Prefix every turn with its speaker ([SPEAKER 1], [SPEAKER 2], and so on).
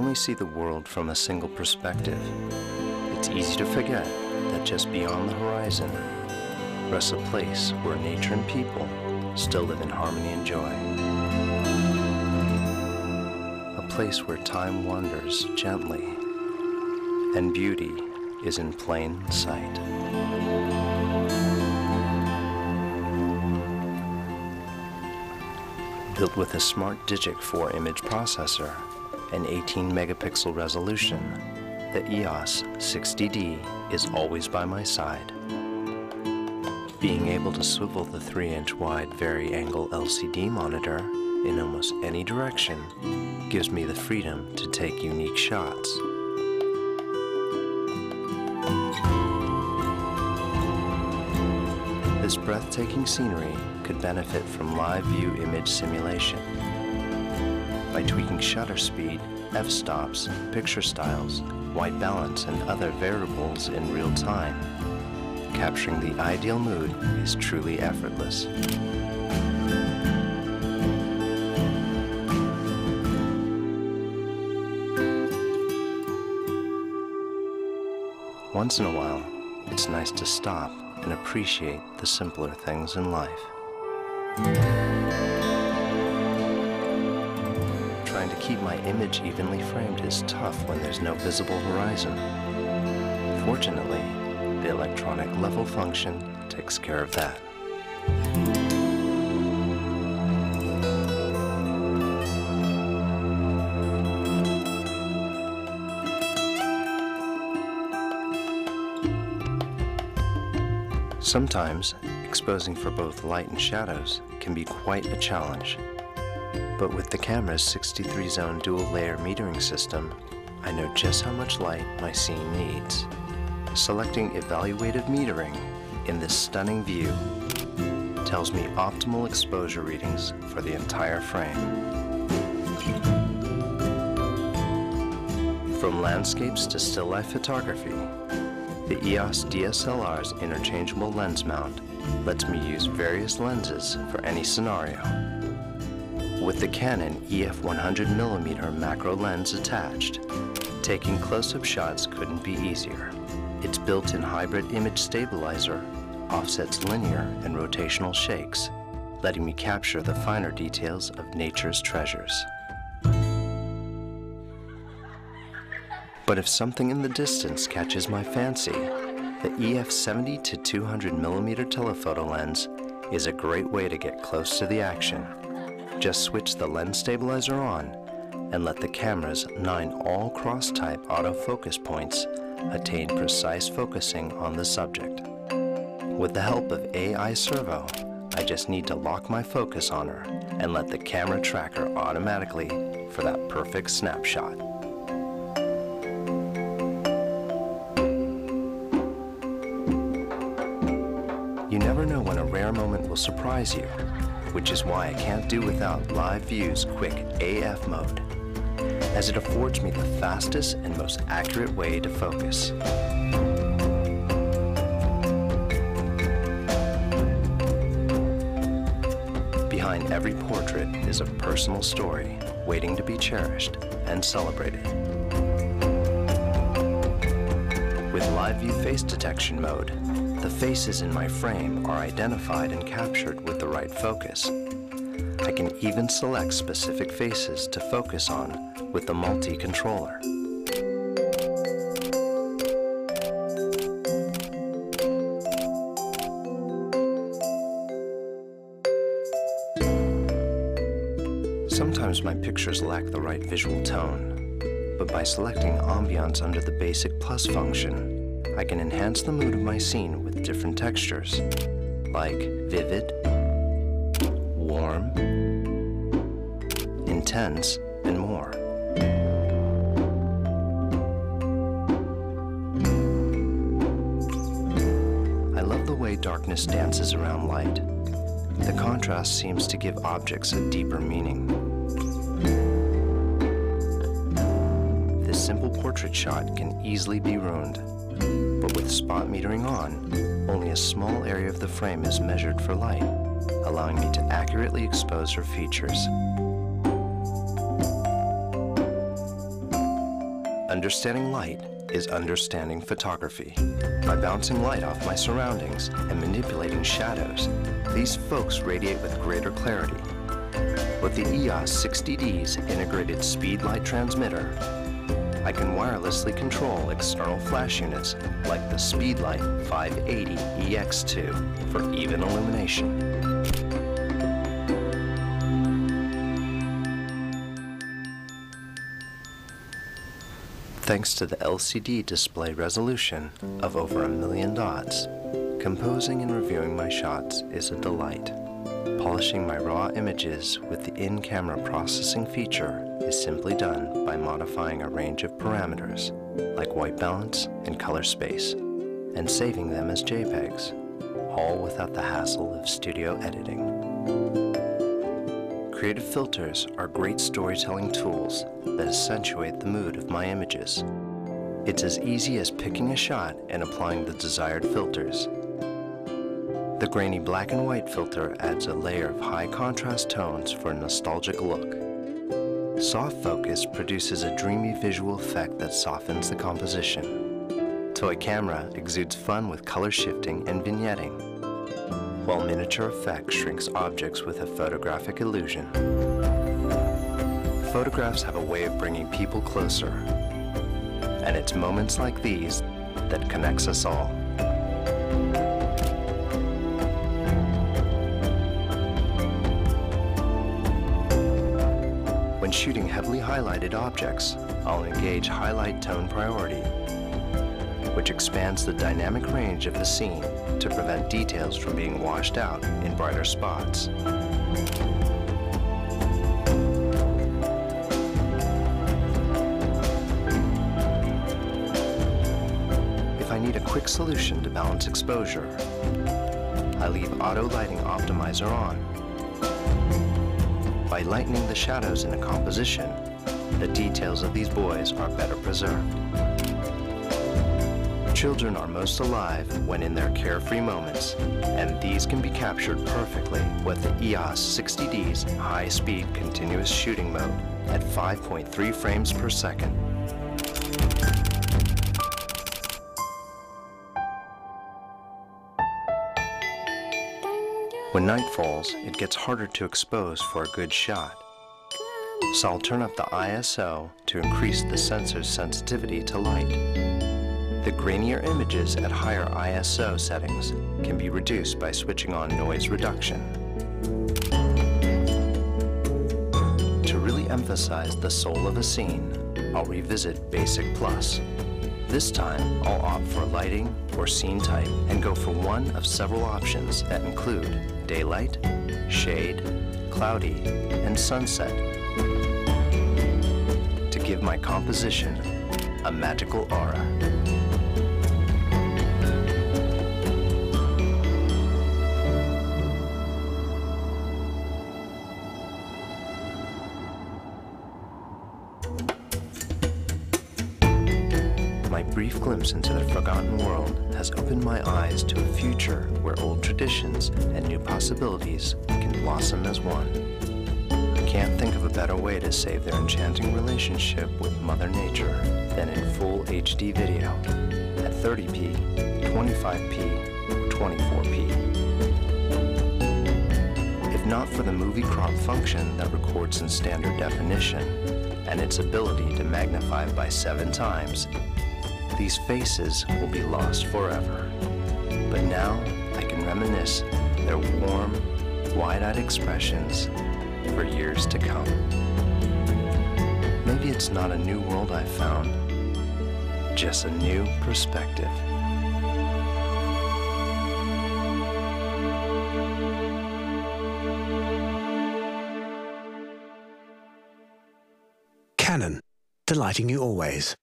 [SPEAKER 1] only see the world from a single perspective, it's easy to forget that just beyond the horizon rests a place where nature and people still live in harmony and joy. A place where time wanders gently and beauty is in plain sight. Built with a smart Digic 4 image processor and 18 megapixel resolution, the EOS 60D is always by my side. Being able to swivel the 3-inch wide vari-angle LCD monitor in almost any direction gives me the freedom to take unique shots. This breathtaking scenery could benefit from live view image simulation. By tweaking shutter speed, f-stops, picture styles, white balance, and other variables in real time, capturing the ideal mood is truly effortless. Once in a while, it's nice to stop and appreciate the simpler things in life. Trying to keep my image evenly framed is tough when there's no visible horizon. Fortunately, the electronic level function takes care of that. Sometimes, exposing for both light and shadows can be quite a challenge. But with the camera's 63-zone dual-layer metering system, I know just how much light my scene needs. Selecting evaluative metering in this stunning view tells me optimal exposure readings for the entire frame. From landscapes to still life photography, the EOS DSLR's interchangeable lens mount lets me use various lenses for any scenario. With the Canon EF 100mm macro lens attached, taking close-up shots couldn't be easier. Its built-in hybrid image stabilizer offsets linear and rotational shakes, letting me capture the finer details of nature's treasures. But if something in the distance catches my fancy, the EF 70-200mm telephoto lens is a great way to get close to the action. Just switch the lens stabilizer on and let the camera's 9 all-cross-type autofocus points attain precise focusing on the subject. With the help of AI Servo, I just need to lock my focus on her and let the camera track her automatically for that perfect snapshot. You never know when a rare moment will surprise you, which is why I can't do without Live View's quick AF mode, as it affords me the fastest and most accurate way to focus. Behind every portrait is a personal story waiting to be cherished and celebrated. With Live View face detection mode, the faces in my frame are identified and captured with the right focus. I can even select specific faces to focus on with the multi-controller. Sometimes my pictures lack the right visual tone, but by selecting ambiance under the basic plus function, I can enhance the mood of my scene with different textures, like vivid, warm, intense, and more. I love the way darkness dances around light. The contrast seems to give objects a deeper meaning. This simple portrait shot can easily be ruined. But with spot metering on, only a small area of the frame is measured for light, allowing me to accurately expose her features. Understanding light is understanding photography. By bouncing light off my surroundings and manipulating shadows, these folks radiate with greater clarity. With the EOS 60D's integrated speed light transmitter, I can wirelessly control external flash units like the Speedlight 580 EX2 for even illumination. Thanks to the LCD display resolution of over 1 million dots, composing and reviewing my shots is a delight. Polishing my raw images with the in-camera processing feature is simply done by modifying a range of parameters like white balance and color space and saving them as JPEGs, all without the hassle of studio editing. Creative filters are great storytelling tools that accentuate the mood of my images. It's as easy as picking a shot and applying the desired filters. The grainy black and white filter adds a layer of high contrast tones for a nostalgic look. Soft focus produces a dreamy visual effect that softens the composition. Toy camera exudes fun with color shifting and vignetting, while miniature effect shrinks objects with a photographic illusion. Photographs have a way of bringing people closer, and it's moments like these that connects us all. When shooting heavily highlighted objects, I'll engage highlight tone priority, which expands the dynamic range of the scene to prevent details from being washed out in brighter spots. If I need a quick solution to balance exposure, I leave Auto Lighting Optimizer on. By lightening the shadows in a composition, the details of these boys are better preserved. Children are most alive when in their carefree moments, and these can be captured perfectly with the EOS 60D's high-speed continuous shooting mode at 5.3 frames per second. When night falls, it gets harder to expose for a good shot. So I'll turn up the ISO to increase the sensor's sensitivity to light. The grainier images at higher ISO settings can be reduced by switching on noise reduction. To really emphasize the soul of a scene, I'll revisit Basic Plus. This time, I'll opt for lighting or scene type and go for one of several options that include daylight, shade, cloudy, and sunset to give my composition a magical aura. My brief glimpse into the forgotten world has opened my eyes to a future where old traditions and new possibilities can blossom as one. I can't think of a better way to save their enchanting relationship with Mother Nature than in full HD video at 30p, 25p, or 24p. If not for the movie crop function that records in standard definition and its ability to magnify by 7 times, these faces will be lost forever. But now I can reminisce their warm, wide-eyed expressions for years to come. Maybe it's not a new world I've found, just a new perspective.
[SPEAKER 2] Canon, delighting you always.